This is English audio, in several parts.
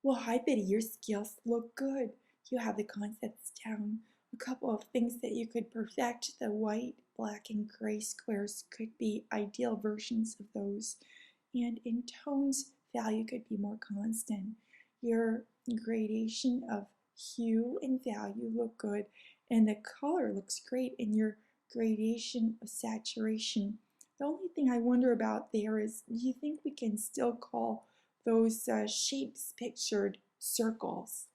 Well, hi Betty, your skills look good. You have the concepts down. A couple of things that you could perfect. The white, black, and gray squares could be ideal versions of those. And in tones, value could be more constant. Your gradation of hue and value look good, and the color looks great in your gradation of saturation. The only thing I wonder about there is, do you think we can still call those shapes pictured circles?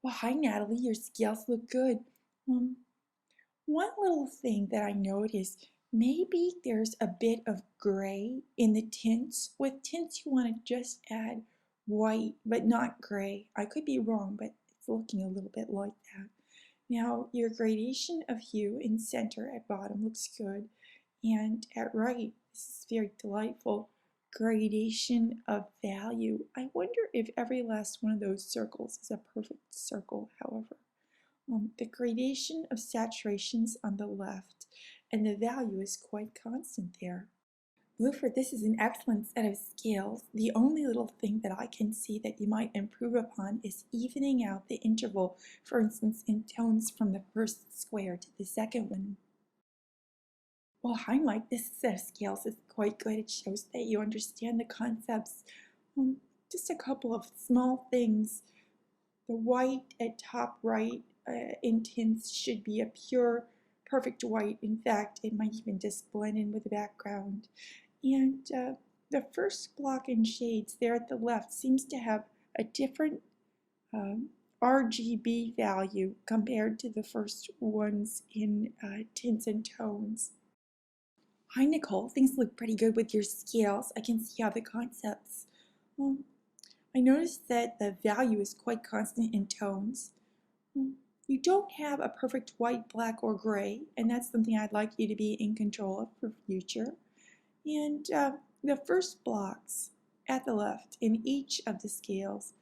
Well, hi Natalie, your scales look good. Um, One little thing that I noticed, maybe there's a bit of gray in the tints. With tints, you want to just add white, but not gray. I could be wrong, but it's looking a little bit like that. Now, your gradation of hue in center at bottom looks good, and at right, this is very delightful, gradation of value. I wonder if every last one of those circles is a perfect circle, however. The gradation of saturations on the left, and the value is quite constant there. Bluford, this is an excellent set of scales. The only little thing that I can see that you might improve upon is evening out the interval, for instance, in tones from the first square to the second one. Well, hi Mike, this set of scales is quite good. It shows that you understand the concepts. Just a couple of small things. The white at top right in tints should be a pure, perfect white. In fact, it might even just blend in with the background. And the first block in shades there at the left seems to have a different RGB value compared to the first ones in tints and tones. Hi Nicole, things look pretty good with your scales. I can see all the concepts. I noticed that the value is quite constant in tones. You don't have a perfect white, black, or gray, and that's something I'd like you to be in control of for future. And the first blocks at the left in each of the scales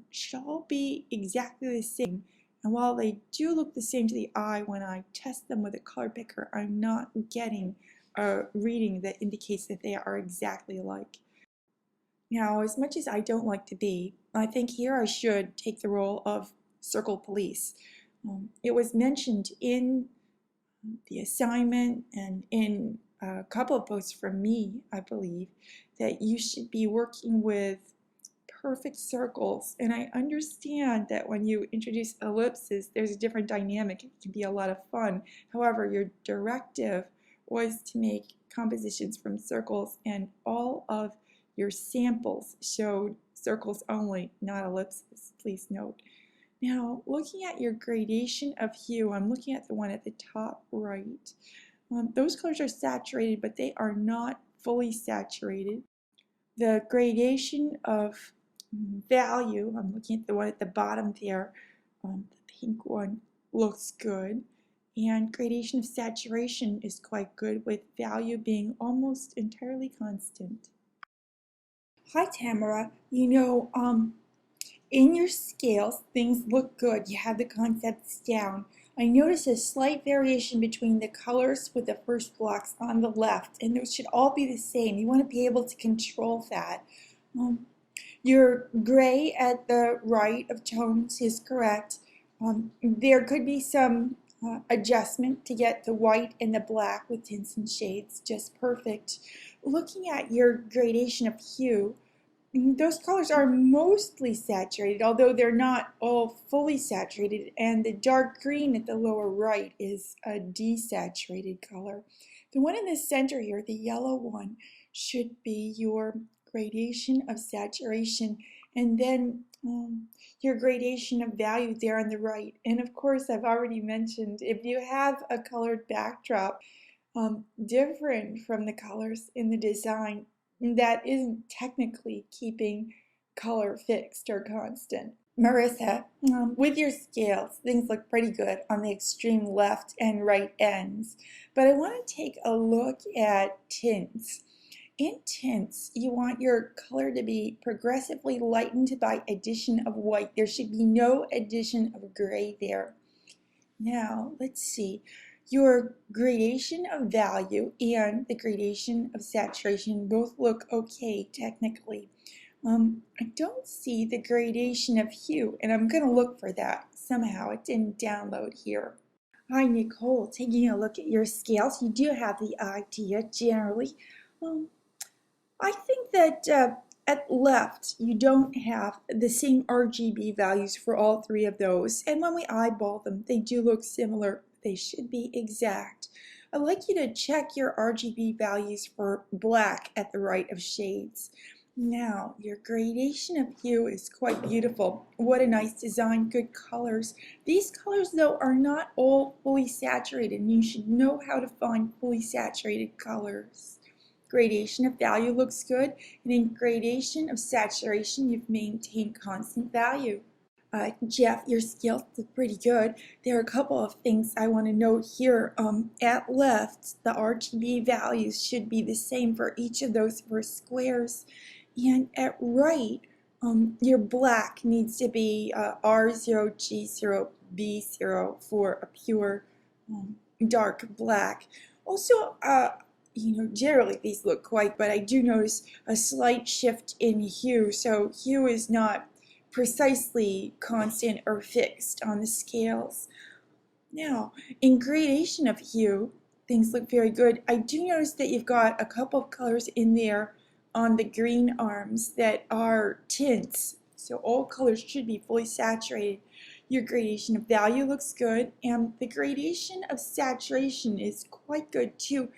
should all be exactly the same. And while they do look the same to the eye, when I test them with a color picker, I'm not getting a reading that indicates that they are exactly alike. Now, as much as I don't like to be, I think here I should take the role of circle police. It was mentioned in the assignment and in a couple of posts from me, I believe, that you should be working with perfect circles. And I understand that when you introduce ellipses, there's a different dynamic. It can be a lot of fun. However, your directive was to make compositions from circles, and all of your samples showed circles only, not ellipses, please note. Now, looking at your gradation of hue, I'm looking at the one at the top right. Those colors are saturated, but they are not fully saturated. The gradation of value, I'm looking at the one at the bottom there, the pink one looks good. And gradation of saturation is quite good, with value being almost entirely constant. Hi Tamara, in your scales, things look good. You have the concepts down. I notice a slight variation between the colors with the first blocks on the left, and those should all be the same. You want to be able to control that. Your gray at the right of tones is correct. There could be some adjustment to get the white and the black with tints and shades just perfect. Looking at your gradation of hue, those colors are mostly saturated, although they're not all fully saturated, and the dark green at the lower right is a desaturated color. The one in the center here, the yellow one, should be your gradation of saturation, and then your gradation of value there on the right. And of course, I've already mentioned, if you have a colored backdrop different from the colors in the design, that isn't technically keeping color fixed or constant. Marissa, with your scales, things look pretty good on the extreme left and right ends, but I want to take a look at tints. In tints, you want your color to be progressively lightened by addition of white. There should be no addition of gray there. Now, let's see. Your gradation of value and the gradation of saturation both look okay technically. I don't see the gradation of hue, and I'm going to look for that. Somehow it didn't download here. Hi, Nicole. Taking a look at your scales, you do have the idea generally. Um, I think that at left, you don't have the same RGB values for all three of those. And when we eyeball them, they do look similar. They should be exact. I'd like you to check your RGB values for black at the right of shades. Now, your gradation of hue is quite beautiful. What a nice design, good colors. These colors, though, are not all fully saturated, and you should know how to find fully saturated colors. Gradation of value looks good, and in gradation of saturation, you've maintained constant value. Jeff, your skills look pretty good. There are a couple of things I want to note here. At left, the RGB values should be the same for each of those four squares. And at right, your black needs to be R0, G0, B0 for a pure dark black. Also, generally these look quite, but I do notice a slight shift in hue. So hue is not precisely constant or fixed on the scales. Now, in gradation of hue, things look very good. I do notice that you've got a couple of colors in there on the green arms that are tints. So all colors should be fully saturated. Your gradation of value looks good, and the gradation of saturation is quite good too.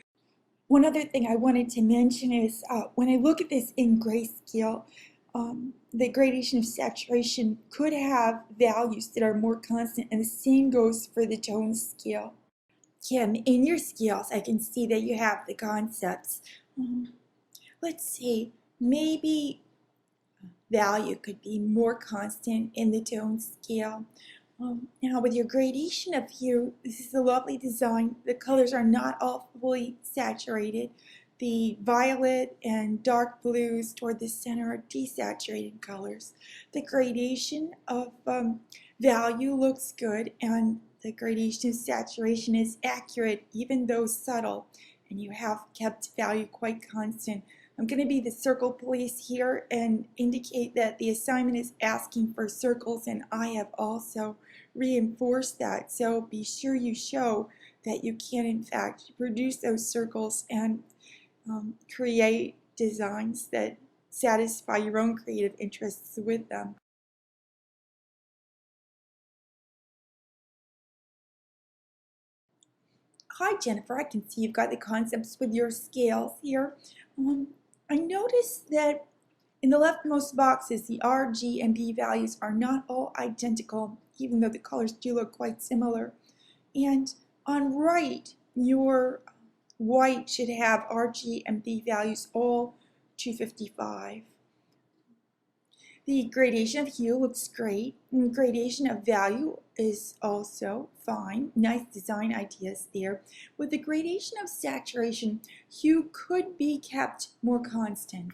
One other thing I wanted to mention is when I look at this in grayscale, the gradation of saturation could have values that are more constant, and the same goes for the tone scale. Kim, in your scales, I can see that you have the concepts. Let's see, maybe value could be more constant in the tone scale. Now with your gradation of hue, this is a lovely design. The colors are not all fully saturated. The violet and dark blues toward the center are desaturated colors. The gradation of value looks good, and the gradation of saturation is accurate, even though subtle, and you have kept value quite constant. I'm going to be the circle police here and indicate that the assignment is asking for circles, and I have also reinforced that. So be sure you show that you can in fact produce those circles and create designs that satisfy your own creative interests with them. Hi Jennifer, I can see you've got the concepts with your scales here. I noticed that in the leftmost boxes, the R, G, and B values are not all identical, even though the colors do look quite similar. And on right, your white should have R, G, and B values all 255. The gradation of hue looks great, and gradation of value is also fine. Nice design ideas there. With the gradation of saturation, hue could be kept more constant.